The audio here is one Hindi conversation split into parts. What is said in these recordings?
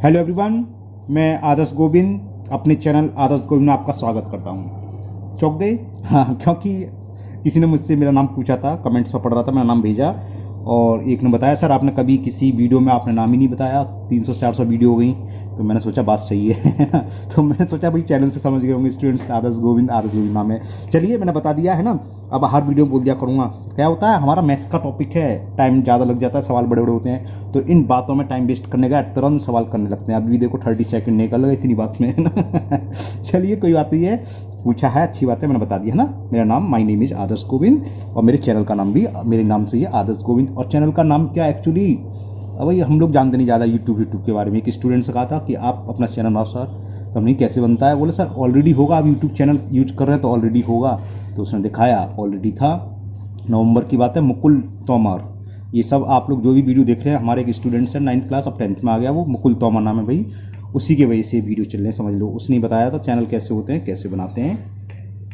हेलो एवरीवन, मैं आदर्श गोविंद अपने चैनल आदर्श गोविंद में आपका स्वागत करता हूँ। चौंक गए? हाँ, क्योंकि किसी ने मुझसे मेरा नाम पूछा था, कमेंट्स में पढ़ रहा था, मेरा नाम भेजा और एक ने बताया सर आपने कभी किसी वीडियो में आपने नाम ही नहीं बताया, 300-400 वीडियो हो गई। तो मैंने सोचा बात सही है ना। तो मैंने सोचा भाई चैनल से समझ गए होंगे स्टूडेंट्स, आदर्श गोविंद नाम है। चलिए मैंने बता दिया है ना, अब हर वीडियो बोल दिया करूँगा। क्या होता है, हमारा मैथ्स का टॉपिक है, टाइम ज़्यादा लग जाता है, सवाल बड़े बड़े होते हैं, तो इन बातों में टाइम वेस्ट करने का तुरंत सवाल करने लगते हैं। अभी देखो 30 सेकंड निकल गए इतनी बात में, है ना। चलिए कोई बात नहीं है, पूछा है अच्छी बात है, मैंने बता दिया है ना। मेरा नाम my name is Adarsh Govind और मेरे चैनल का नाम भी मेरे नाम से ही है, आदर्श गोविंद। और चैनल का नाम क्या एक्चुअली, अब भाई हम लोग जानते नहीं ज़्यादा यूट्यूब के बारे में। एक स्टूडेंट से कहा था कि आप अपना चैनल बनाओ सर, तो हमने कैसे बनता है, बोले सर ऑलरेडी होगा, आप यूट्यूब चैनल यूज कर रहे हैं तो ऑलरेडी होगा। तो उसने दिखाया ऑलरेडी था। नवंबर की बात है, मुकुल तोमर, ये सब आप लोग जो भी वीडियो देख रहे हैं, हमारे एक स्टूडेंट्स हैं 9th क्लास, अब 10th में आ गया वो, मुकुल तोमर नाम है भाई, उसी की वजह से वीडियो चल रहे हैं, समझ लो। उसने बताया था चैनल कैसे होते हैं, कैसे बनाते हैं,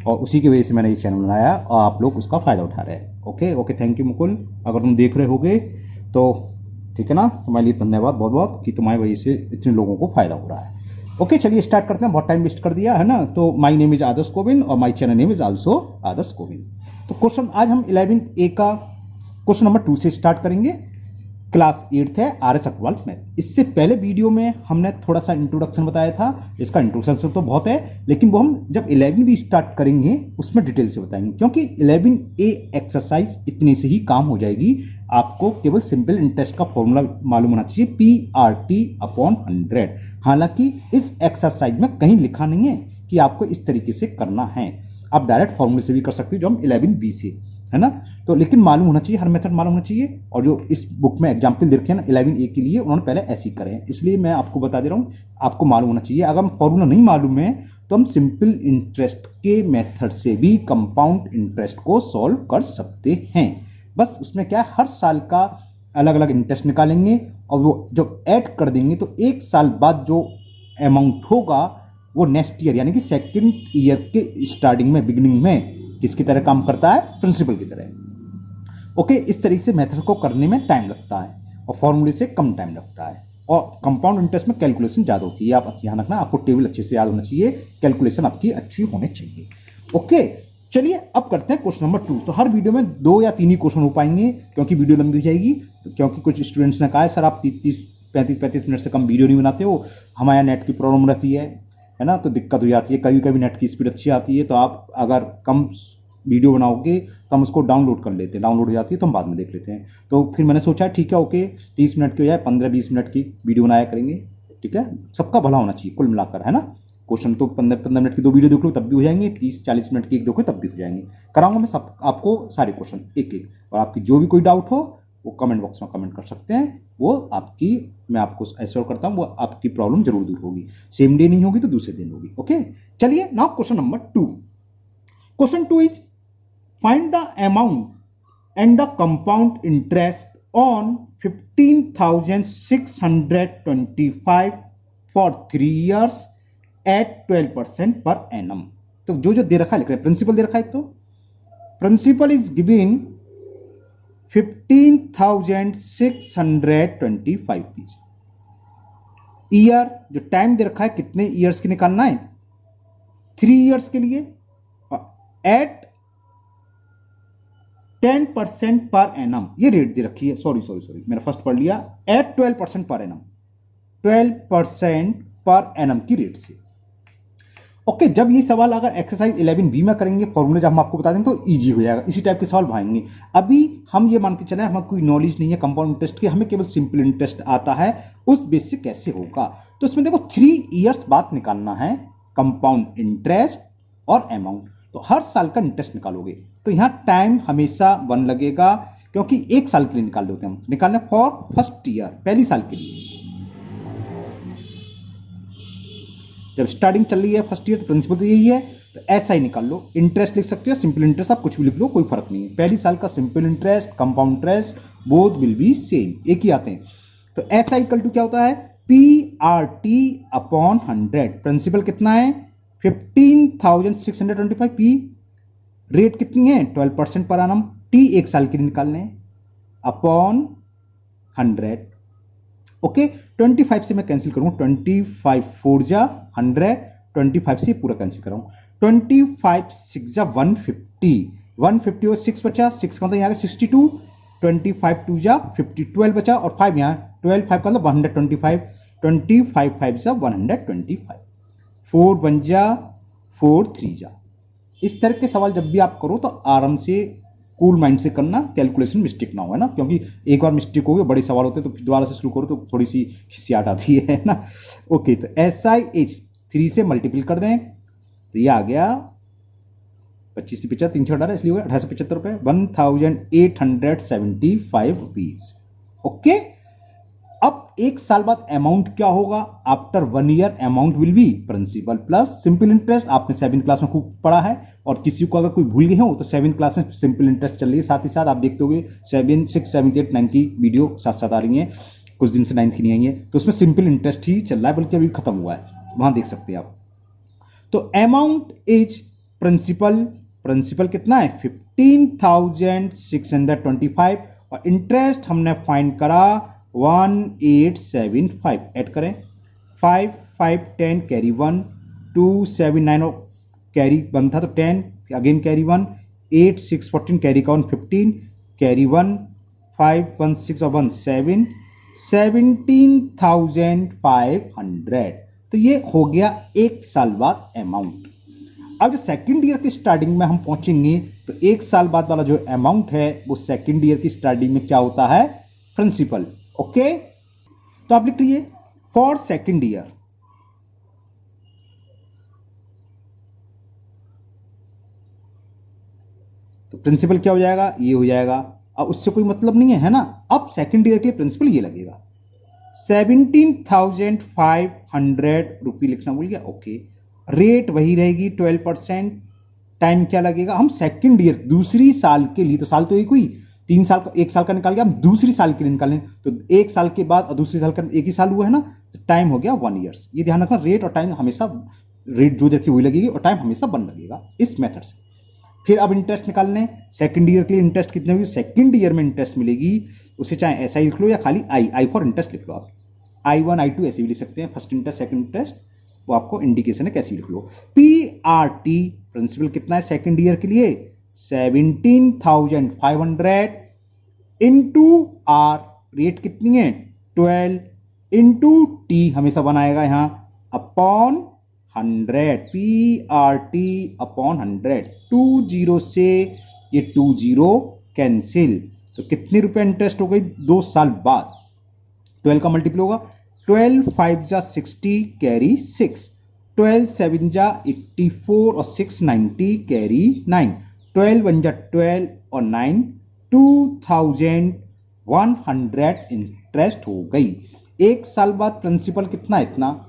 और उसी की वजह से मैंने ये चैनल बनाया और आप लोग उसका फ़ायदा उठा रहे हैं। Okay okay, thank you Mukul, अगर तुम देख रहे होगे तो ठीक है ना, तुम्हारे लिए धन्यवाद बहुत बहुत कि तुम्हारी वजह से इतने लोगों को फ़ायदा हो रहा है। ओके चलिए स्टार्ट करते हैं, बहुत टाइम वेस्ट कर दिया है ना। तो my name is Adarsh Govind और my channel name is also Adarsh Govind. तो क्वेश्चन आज हम 11th A का क्वेश्चन नंबर 2 से स्टार्ट करेंगे। क्लास 8th है RS अग्रवाल मैथ। इससे पहले वीडियो में हमने थोड़ा सा इंट्रोडक्शन बताया था, इसका इंट्रोडक्शन तो बहुत है, लेकिन वो हम जब 11 भी स्टार्ट करेंगे उसमें डिटेल से बताएंगे, क्योंकि 11A एक्सरसाइज इतने से ही काम हो जाएगी। आपको केवल सिंपल इंटरेस्ट का फॉर्मूला मालूम होना चाहिए, PRT/100। हालांकि इस एक्सरसाइज में कहीं लिखा नहीं है कि आपको इस तरीके से करना है, आप डायरेक्ट फॉर्मूले से भी कर सकते हो, जो हम 11B से, है ना। तो लेकिन मालूम होना चाहिए, हर मेथड मालूम होना चाहिए। और जो इस बुक में एग्जाम्पल दे रखे हैं ना 11A के लिए, उन्होंने पहले ऐसे ही करे हैं, इसलिए मैं आपको बता दे रहा हूँ, आपको मालूम होना चाहिए। अगर फॉर्मूला नहीं मालूम है तो हम सिंपल इंटरेस्ट के मेथड से भी कंपाउंड इंटरेस्ट को सॉल्व कर सकते हैं। बस उसमें क्या है, हर साल का अलग अलग इंटरेस्ट निकालेंगे और वो जब ऐड कर देंगे तो एक साल बाद जो अमाउंट होगा वो नेक्स्ट ईयर यानी कि सेकेंड ईयर के स्टार्टिंग में, बिगिनिंग में किसकी तरह काम करता है, प्रिंसिपल की तरह। ओके, इस तरीके से मेथड्स को करने में टाइम लगता है और फॉर्मूले से कम टाइम लगता है, और कंपाउंड इंटरेस्ट में कैलकुलेशन ज़्यादा होती है। आप ध्यान रखना, आपको टेबल अच्छे से याद होना चाहिए, कैलकुलेशन आपकी अच्छी होनी चाहिए। ओके चलिए अब करते हैं क्वेश्चन नंबर 2। तो हर वीडियो में 2 या 3 ही क्वेश्चन हो पाएंगे क्योंकि वीडियो लंबी हो जाएगी। तो क्योंकि कुछ स्टूडेंट्स ने कहा है सर आप 35 मिनट से कम वीडियो नहीं बनाते हो, हमारे नेट की प्रॉब्लम रहती है ना, तो दिक्कत हो जाती है। कभी कभी नेट की स्पीड अच्छी आती है, तो आप अगर कम वीडियो बनाओगे तो हम उसको डाउनलोड कर लेते हैं, डाउनलोड हो जाती है तो हम बाद में देख लेते हैं। तो फिर मैंने सोचा ठीक है ओके, 30 मिनट की बजाय 15-20 मिनट की वीडियो बनाया करेंगे, ठीक है, सबका भला होना चाहिए कुल मिलाकर, है ना। क्वेश्चन तो 15 मिनट की 2 वीडियो देख लो तब भी हो जाएंगे, 30-40 मिनट की एक देखो तब भी हो जाएंगे। कराऊंगा मैं सब आपको सारे क्वेश्चन एक एक, और आपकी जो भी कोई डाउट हो वो कमेंट बॉक्स में कमेंट कर सकते हैं, वो आपकी, मैं आपको एश्योर करता हूँ वो आपकी प्रॉब्लम जरूर दूर होगी। सेम डे नहीं होगी तो दूसरे दिन होगी। ओके चलिए now question number 2। Question 2 is find the amount and the compound interest on 15,625 for 3 years at 12% per annum. तो जो जो दे रखा है लिख रहे हैं, प्रिंसिपल दे रखा है, तो प्रिंसिपल इज गिवन 15,625 पीस। ईयर जो टाइम दे रखा है कितने ईयर्स की निकालना है, 3 years के लिए, एट 10% पर एनम ये रेट दे रखी है। सॉरी मैंने फर्स्ट पढ़ लिया, eight 12% per annum, 12% per annum की रेट से। ओके जब ये सवाल अगर एक्सरसाइज 11B में करेंगे, फॉर्मूले जब हम आपको बता दें तो इजी हो जाएगा, इसी टाइप के सवाल भाएंगे। अभी हम ये मान के चले हमें कोई नॉलेज नहीं है कंपाउंड इंटरेस्ट की, हमें केवल सिंपल इंटरेस्ट आता है, उस बेस से कैसे होगा। तो इसमें देखो 3 years बाद निकालना है कंपाउंड इंटरेस्ट और अमाउंट, तो हर साल का इंटरेस्ट निकालोगे तो यहां टाइम हमेशा 1 लगेगा, क्योंकि एक साल के लिए निकाल लेते हैं हम, निकालने फॉर फर्स्ट ईयर, पहली साल के लिए। जब स्टार्टिंग चल रही है फर्स्ट ईयर तो प्रिंसिपल तो यही है, तो ऐसा ही निकाल लो। इंटरेस्ट लिख सकते हो, सिंपल इंटरेस्ट आप कुछ भी लिख लो, कोई फर्क नहीं है। पहली साल का simple interest, compound interest both will be same, एक ही आते हैं। तो ऐसा इक्वल टू क्या होता है, PRT/100। प्रिंसिपल कितना है 15,625, P रेट कितनी है 12% पर एनम, T एक साल के लिए निकालने अपॉन 100। ओके 25 से मैं कैंसिल करूँ, 25 4 जा 100, 25 से पूरा कैंसिल कर रहा हूँ, 25 6 जा 150, 150 और 6 बचा, 6 का मतलब यहाँ 62, 25 2 जा 50, 12 बचा और 5 यहाँ 12, 5 का मतलब 125, 25 5 जा 125, 4 1 जा 4 3 जा। इस तरह के सवाल जब भी आप करो तो आराम से कूल माइंड से करना, कैलकुलेशन मिस्टेक ना हो, है ना, क्योंकि एक बार मिस्टेक हो गए बड़े सवाल होते हैं तो फिर दोबारा से शुरू करो तो थोड़ी सी खिसियाट आती है ना। ओके तो SIH 3 से मल्टीपल कर दें तो ये आ गया 25 से 75, 3 18 इसलिए हुआ 1875 रुपये, 1875 रुपीज। ओके अब एक साल बाद अमाउंट क्या होगा, after 1 year amount will be principal plus simple interest. आपने 7th क्लास में खूब पढ़ा है, और किसी को अगर कोई भूल गए हो तो 7th क्लास में सिंपल इंटरेस्ट चल रही है, साथ ही साथ आप देखते होंगे 7 6 7 8 9 की वीडियो साथ साथ आ रही है, कुछ दिन से 9th की नहीं आई है, तो उसमें सिंपल इंटरेस्ट ही चल रहा है, बल्कि अभी खत्म हुआ है, वहां देख सकते हैं आप। तो अमाउंट इज प्रिंसिपल कितना है 15,625 और इंटरेस्ट हमने फाइंड करा 1875। ऐड करें 5 5 10 कैरी 1 2 7 9 और कैरी 1 था तो 10 अगेन कैरी 1 8 6 14 कैरी का 1 15 कैरी 1 5 1 6 और 1 7 17,500। तो ये हो गया एक साल बाद अमाउंट। अब जो सेकेंड ईयर की स्टार्टिंग में हम पहुंचेंगे तो एक साल बाद वाला जो अमाउंट है वो सेकेंड ईयर की स्टार्टिंग में क्या होता है प्रिंसिपल। ओके तो आप लिख लीजिए फॉर सेकेंड ईयर तो प्रिंसिपल क्या हो जाएगा, ये हो जाएगा। अब उससे कोई मतलब नहीं है ना, अब सेकेंड ईयर के लिए प्रिंसिपल ये लगेगा 17,500 रुपये लिखना भूल गया। ओके रेट वही रहेगी 12%। टाइम क्या लगेगा, हम सेकेंड ईयर दूसरी साल के लिए, तो साल तो एक हुई, 3 साल का, 1 साल का निकाल गया, हम दूसरी साल के लिए निकालें तो 1 साल के बाद और दूसरी साल का एक ही साल हुआ है ना, तो टाइम हो गया 1 ईयर्स। ये ध्यान रखना, रेट और टाइम हमेशा, रेट जो देखिए वही लगेगी और टाइम हमेशा 1 लगेगा इस मेथड से। फिर अब इंटरेस्ट निकालने, सेकंड ईयर के लिए इंटरेस्ट कितनी होगी, सेकंड ईयर में इंटरेस्ट मिलेगी, उसे चाहे ऐसा ही लिख लो या खाली आई फॉर इंटरेस्ट लिख लो, आप I1 I2 ऐसे भी लिख सकते हैं, फर्स्ट इंटरेस्ट सेकंड इंटरेस्ट, वो आपको इंडिकेशन है कैसे लिख लो। PRT प्रिंसिपल कितना है सेकंड ईयर के लिए 17,500 इंटू आर, रेट कितनी है 12 इंटू टी हमेशा बनाएगा यहां अपॉन 100, PRT अपॉन 100, 20 से ये 20 कैंसिल, तो कितने रुपए इंटरेस्ट हो गई 2 साल बाद, 12 का मल्टीपल होगा, 12 5 जा 60 कैरी 6, 12 7 जा 84 और 6 90 कैरी 9, 12 1 जा 12 और 9 2,100 इंटरेस्ट हो गई। एक साल बाद प्रिंसिपल कितना है इतना,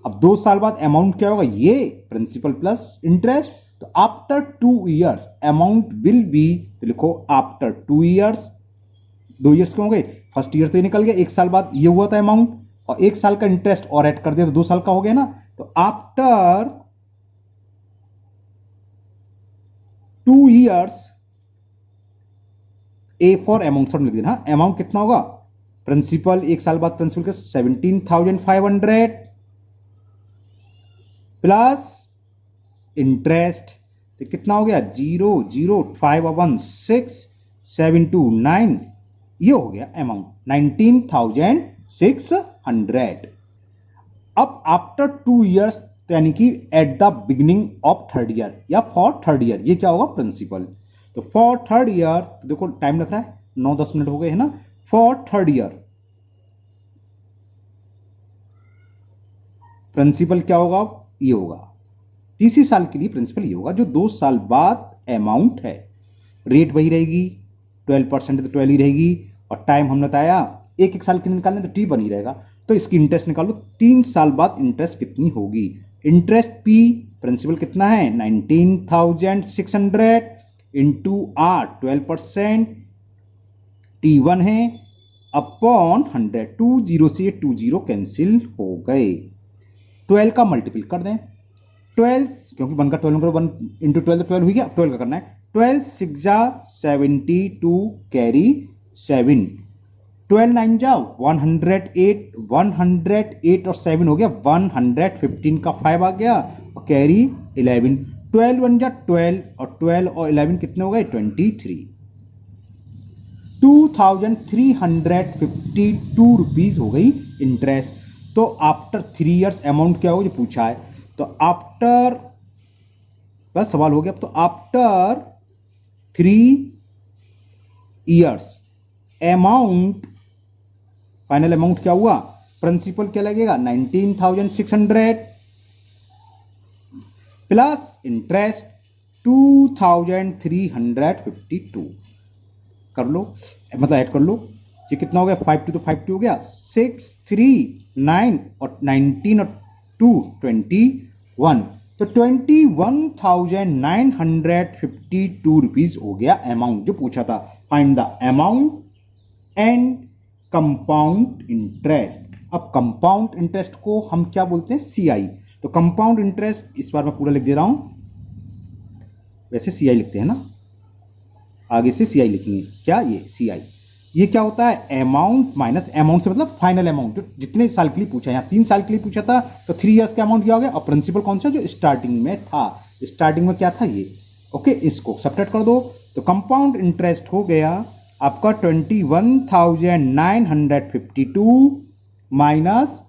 अब 2 साल बाद अमाउंट क्या होगा, ये प्रिंसिपल प्लस इंटरेस्ट, तो after 2 years amount will B, तो लिखो आफ्टर 2 ईयर्स, 2 ईयर्स क्यों हो गए, फर्स्ट ईयर तो ये निकल गया, 1 साल बाद ये हुआ था अमाउंट और 1 साल का इंटरेस्ट और ऐड कर दिया तो 2 साल का हो गया ना, तो after 2 years A for amount लिख देना, अमाउंट कितना होगा प्रिंसिपल, 1 साल बाद प्रिंसिपल का 17,500 प्लस इंटरेस्ट, तो कितना हो गया 0 0 5 1 6 7 2 9, ये हो गया अमाउंट 19,600। अब आफ्टर 2 ईयर्स यानी कि at the beginning of third year या फॉर थर्ड ईयर, ये क्या होगा प्रिंसिपल, तो फॉर थर्ड ईयर, तो देखो टाइम लग रहा है 9-10 मिनट हो गए है ना, फॉर थर्ड ईयर प्रिंसिपल क्या होगा, ये होगा, तीसरी साल के लिए प्रिंसिपल ये होगा जो 2 साल बाद अमाउंट है, रेट वही रहेगी 12% तो 12 ही रहेगी, और टाइम हमने बताया 1 साल के लिए निकालने तो टी बनी रहेगा, तो इसकी इंटरेस्ट निकालो 3 साल बाद इंटरेस्ट कितनी होगी, इंटरेस्ट पी प्रिंसिपल कितना है 19,600 इंटू आर 12%, T1 है अपॉन 100, 20 से 20 कैंसिल हो गए, 12 का मल्टीपल कर दें, 12 क्योंकि 1 का 12 करो 1 इंटू 12 तो 12 हुई गया, 12 का करना है, 12 6 जा 72 कैरी 7, 12 9 जा 108, 108 और 7 हो गया 115 का 5 आ गया और कैरी 11, 12 1 जा 12 और 12 और 11 कितने हो गए 23, 2352 रुपीज हो गई इंटरेस्ट। तो आफ्टर 3 इयर्स अमाउंट क्या होगा जो पूछा है, तो आफ्टर, बस सवाल हो गया। तो after 3 years amount, final amount क्या हुआ, प्रिंसिपल क्या लगेगा 19,600 प्लस इंटरेस्ट 2,352 कर लो, मतलब ऐड कर लो। ये कितना हो गया 52 तो 52 हो गया 6 3 9 और 19 और 2 21, तो 21,952 रुपीज हो गया अमाउंट जो पूछा था। Find the amount and compound interest. अब कंपाउंड इंटरेस्ट को हम क्या बोलते हैं CI। तो कंपाउंड इंटरेस्ट इस बार मैं पूरा लिख दे रहा हूं, वैसे CI लिखते हैं ना, आगे से CI लिखेंगे। क्या ये CI, ये क्या होता है अमाउंट माइनस, अमाउंट से मतलब फाइनल अमाउंट जो जितने साल के लिए पूछा है, यहाँ 3 साल के लिए पूछा था तो 3 इयर्स का अमाउंट क्या हो गया, और प्रिंसिपल कौन सा जो स्टार्टिंग में था, स्टार्टिंग में क्या था ये, ओके, इसको सब्ट्रैक्ट कर दो। तो कंपाउंड इंटरेस्ट हो गया आपका 21,952 माइनस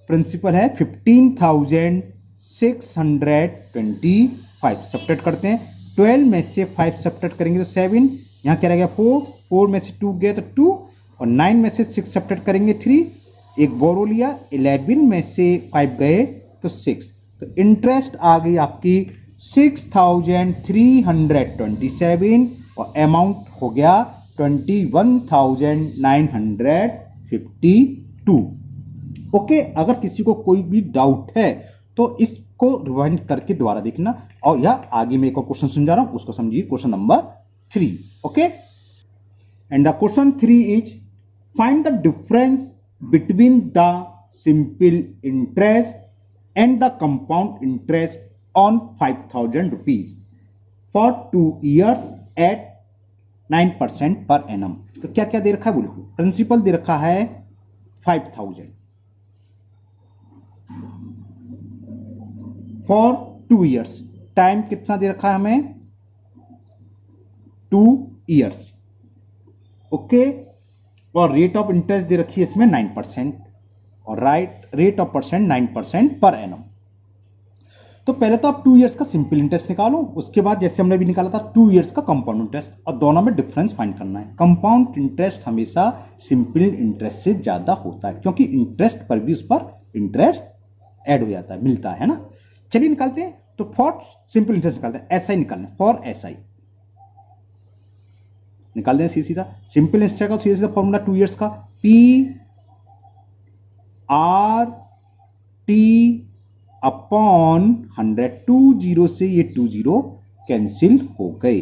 प्रिंसिपल है 15,625, सब्ट्रैक्ट करते हैं। 12 में से 5 सब्ट्रैक्ट करेंगे तो 7, यहाँ क्या रहेगा 4, 4 में से 2 गए तो 2, और 9 में से 6 सब्ट्रैक्ट करेंगे 3, एक बोरो लिया, 11 में से 5 गए तो 6, तो इंटरेस्ट आ गई आपकी 6,327 और अमाउंट हो गया 21,952। ओके, अगर किसी को कोई भी डाउट है तो इसको रिवाइंड करके दोबारा देखना, और या आगे मैं एक और क्वेश्चन समझा रहा हूं उसको समझिए, question number 3। Okay, and the question 3 is find the difference between the simple interest and the compound interest on 5,000 rupees for 2 years at 9% per annum. तो क्या क्या दे रखा है बोलो, प्रिंसिपल दे रखा है 5,000 फॉर 2 इयर्स, टाइम कितना दे रखा है हमें 2 इयर्स, ओके, और रेट ऑफ इंटरेस्ट दे रखी है इसमें 9%, और rate of percent 9% per annum. तो पहले तो आप 2 इयर्स का सिंपल इंटरेस्ट निकालो, उसके बाद जैसे हमने भी निकाला था 2 इयर्स का कंपाउंड इंटरेस्ट, और दोनों में डिफरेंस फाइंड करना है। कंपाउंड इंटरेस्ट हमेशा सिंपल इंटरेस्ट से ज्यादा होता है, क्योंकि इंटरेस्ट पर भी उस पर इंटरेस्ट ऐड हो जाता है, मिलता है ना। चलिए निकालते हैं, तो फॉर सिंपल इंटरेस्ट निकालते हैं, SI निकालना है, फॉर SI निकाल दें सीधा, सिंपल इंटरेस्ट का सीधा फॉर्मूला 2 इयर्स का PRT अपॉन 100, 20 से ये 20 कैंसिल हो गए,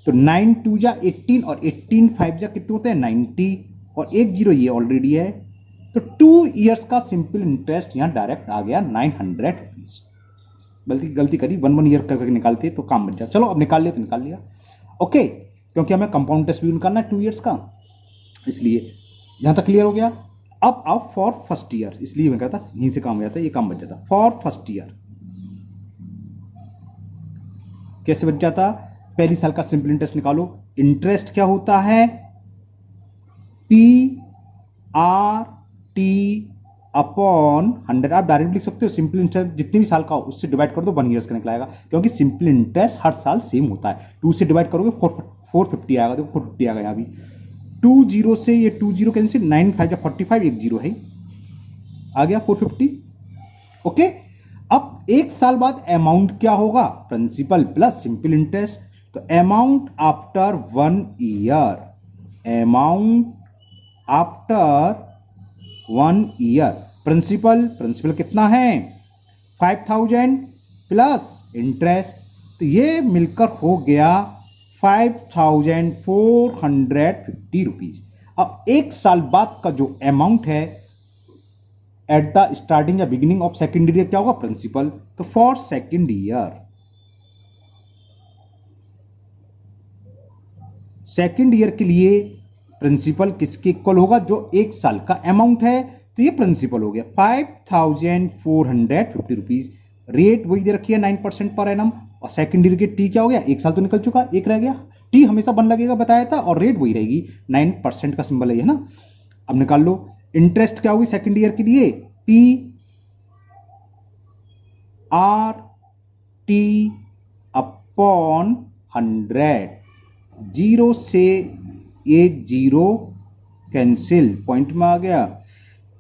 तो 9 2 जा 18 और 18 5 जा कितने होते हैं 90, और 1 0 ये ऑलरेडी है, तो 2 इयर्स का सिंपल इंटरेस्ट यहां डायरेक्ट आ गया 900 रुपीज। गलती करी, 1 ईयर करके निकालते तो काम बच जाए। चलो अब निकाल लिया तो निकाल लिया, ओके, क्योंकि हमें कंपाउंड इंटरेस्ट भी निकालना है 2 इयर्स का, इसलिए यहां तक क्लियर हो गया। अब फॉर फर्स्ट ईयर, इसलिए मैं कहता यहीं से काम हो जाता है, ये काम बच जाता। फॉर फर्स्ट ईयर कैसे बच जाता, पहली साल का सिंपल इंटरेस्ट निकालो, इंटरेस्ट क्या होता है PRT अपॉन 100, आप डायरेक्ट लिख सकते हो, सिंपल इंटरेस्ट जितने भी साल का हो उससे डिवाइड कर दो, 1 ईयर्स का निकलाएगा, क्योंकि सिंपल इंटरेस्ट हर साल सेम होता है। 2 से डिवाइड करोगे 450 आएगा, देखो 450 आ गया, यहाँ भी 2 0 से ये 2 0 कैंसिल, 9 5 45, 1 0 है, आ गया 450, ओके। अब 1 साल बाद अमाउंट क्या होगा, प्रिंसिपल प्लस सिंपल इंटरेस्ट, तो amount after 1 year, amount after 1 year, principal कितना है 5,000 प्लस इंटरेस्ट, तो ये मिलकर हो गया 5,450 रुपीज। अब 1 साल बाद का जो अमाउंट है एट द स्टार्टिंग या बिगिनिंग ऑफ सेकेंड ईयर क्या होगा, प्रिंसिपल, तो for second year, second year के लिए प्रिंसिपल किसके इक्वल होगा, जो 1 साल का अमाउंट है, तो ये प्रिंसिपल हो गया 5450 रुपीज। रेट वही दे रखी है 9% पर एनम, और सेकंड ईयर के टी क्या हो गया, 1 साल तो निकल चुका, एक रह गया, टी हमेशा 1 लगेगा बताया था, और रेट वही रहेगी 9% का सिंबल है ना। अब निकाल लो इंटरेस्ट क्या होगी सेकंड ईयर के लिए, पी आर टी अपॉन 100, 0 से ये 0 कैंसिल, पॉइंट में आ गया,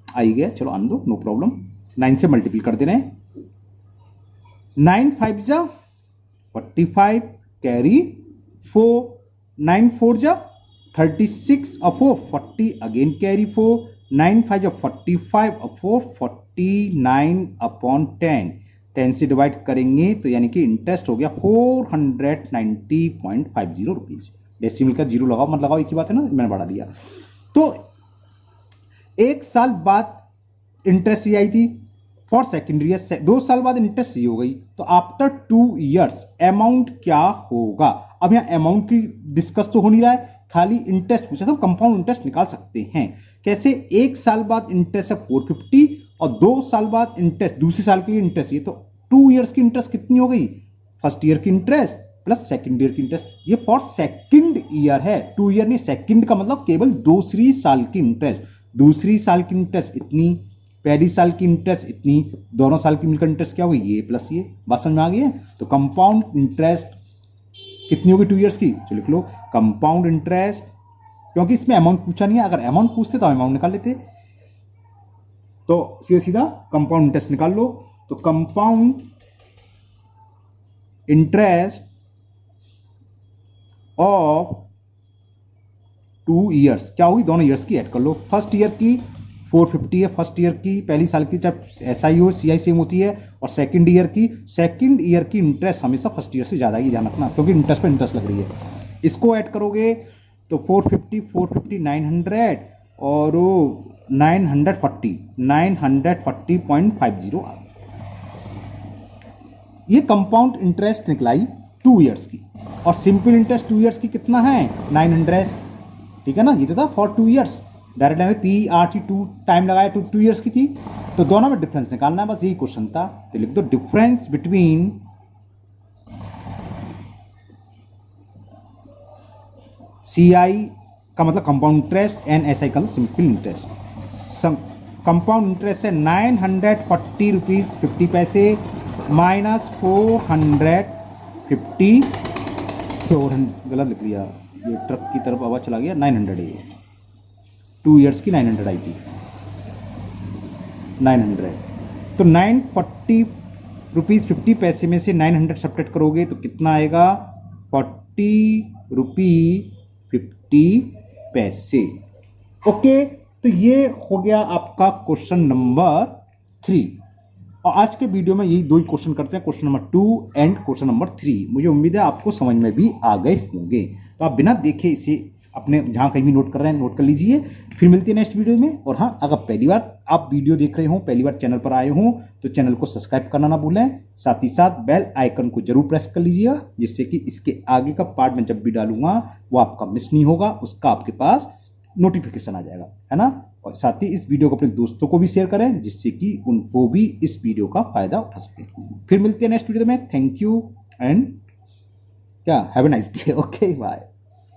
आइए चलो आन दो, नो प्रॉब्लम, 9 से मल्टीपल कर दे रहे हैं, 9 5 जा 45 कैरी 4, 9 4 जा 36 और 4 40 अगेन कैरी 4, 9 5 जा 45 और 4 49 अपॉन 10 से डिवाइड करेंगे तो यानी कि इंटरेस्ट हो गया 490.50 रुपीज। डेसिमल का 0 लगाओ मत लगाओ, एक ही बात है ना, मैंने बढ़ा दिया। तो 1 साल बाद इंटरेस्ट ही आई थी फॉर सेकेंडरी ईयर, 2 साल बाद इंटरेस्ट ही हो गई, तो आफ्टर 2 इयर्स अमाउंट क्या होगा। अब यहां अमाउंट की डिस्कस तो हो नहीं रहा है, खाली इंटरेस्ट पूछा, तो कंपाउंड इंटरेस्ट निकाल सकते हैं कैसे। 1 साल बाद इंटरेस्ट है 450 और 2 साल बाद इंटरेस्ट, दूसरे साल की इंटरेस्ट, ये तो 2 इयर्स की इंटरेस्ट कितनी हो गई, फर्स्ट ईयर की इंटरेस्ट प्लस सेकंड ईयर की इंटरेस्ट, ये फॉर सेकंड ईयर है, 2 ईयर नहीं, सेकंड का मतलब केवल दूसरी साल की इंटरेस्ट, दूसरी साल की इंटरेस्ट इतनी, पहली साल की इंटरेस्ट इतनी, दोनों साल की मिलकर इंटरेस्ट क्या होगी, ये प्लस ये, बात समझ में आ गई है। तो कंपाउंड इंटरेस्ट कितनी होगी 2 इयर्स की, तो लिख लो कंपाउंड इंटरेस्ट, क्योंकि इसमें अमाउंट पूछा नहीं है, अगर अमाउंट पूछते तो अमाउंट निकाल लेते, तो सीधा सीधा कंपाउंड इंटरेस्ट निकाल लो। तो कंपाउंड इंटरेस्ट ऑफ 2 इयर्स क्या होगी, दोनों ईयर्स की ऐड कर लो। फर्स्ट ईयर की 450 है, फर्स्ट ईयर की पहली साल की, चाहे एसआई हो सीआई सेम होती है, और सेकंड ईयर की इंटरेस्ट हमेशा फर्स्ट ईयर से ज़्यादा ही ध्यान रखना, क्योंकि इंटरेस्ट पे इंटरेस्ट लग रही है। इसको ऐड करोगे तो 450 900 और 940.50 आ गया। ये कंपाउंड इंटरेस्ट निकलाई 2 इयर्स की, और सिंपल इंटरेस्ट 2 इयर्स की कितना है 900, ठीक है ना, ये तो था फॉर 2 इयर्स, डायरेक्ट लाइन में पी आर टी 2 टाइम लगाया, 2 इयर्स की थी, तो दोनों में डिफरेंस निकालना है, बस यही क्वेश्चन था। तो लिख दो डिफरेंस बिटवीन सीआई का मतलब कंपाउंड इंटरेस्ट एंड एसआई का सिंपल इंटरेस्ट। कंपाउंड इंटरेस्ट है 940 रुपीज 50 पैसे माइनस 450, गलत लिख लिया, ये ट्रक की तरफ आवाज चला गया, 900 है ये, 2 इयर्स की 900 आई थी, 900, तो 940 रुपीज 50 पैसे में से 900 सब्ट्रैक्ट करोगे तो कितना आएगा, 40 रुपी 50 पैसे। ओके, तो ये हो गया आपका क्वेश्चन नंबर 3, और आज के वीडियो में यही 2 ही क्वेश्चन करते हैं, question number 2 and question number 3। मुझे उम्मीद है आपको समझ में भी आ गए होंगे, तो आप बिना देखे इसे अपने जहाँ कहीं भी नोट कर रहे हैं नोट कर लीजिए। फिर मिलते हैं नेक्स्ट वीडियो में। और हाँ, अगर पहली बार आप वीडियो देख रहे हो, पहली बार चैनल पर आए हो, तो चैनल को सब्सक्राइब करना ना भूलें, साथ ही साथ बेल आइकन को जरूर प्रेस कर लीजिएगा, जिससे कि इसके आगे का पार्ट में जब भी डालूंगा वो आपका मिस नहीं होगा, उसका आपके पास नोटिफिकेशन आ जाएगा, है ना। और साथ ही इस वीडियो को अपने दोस्तों को भी शेयर करें, जिससे कि उनको भी इस वीडियो का फायदा उठा सके। फिर मिलते हैं नेक्स्ट वीडियो में। थैंक यू एंड क्या have a nice day. Okay, bye.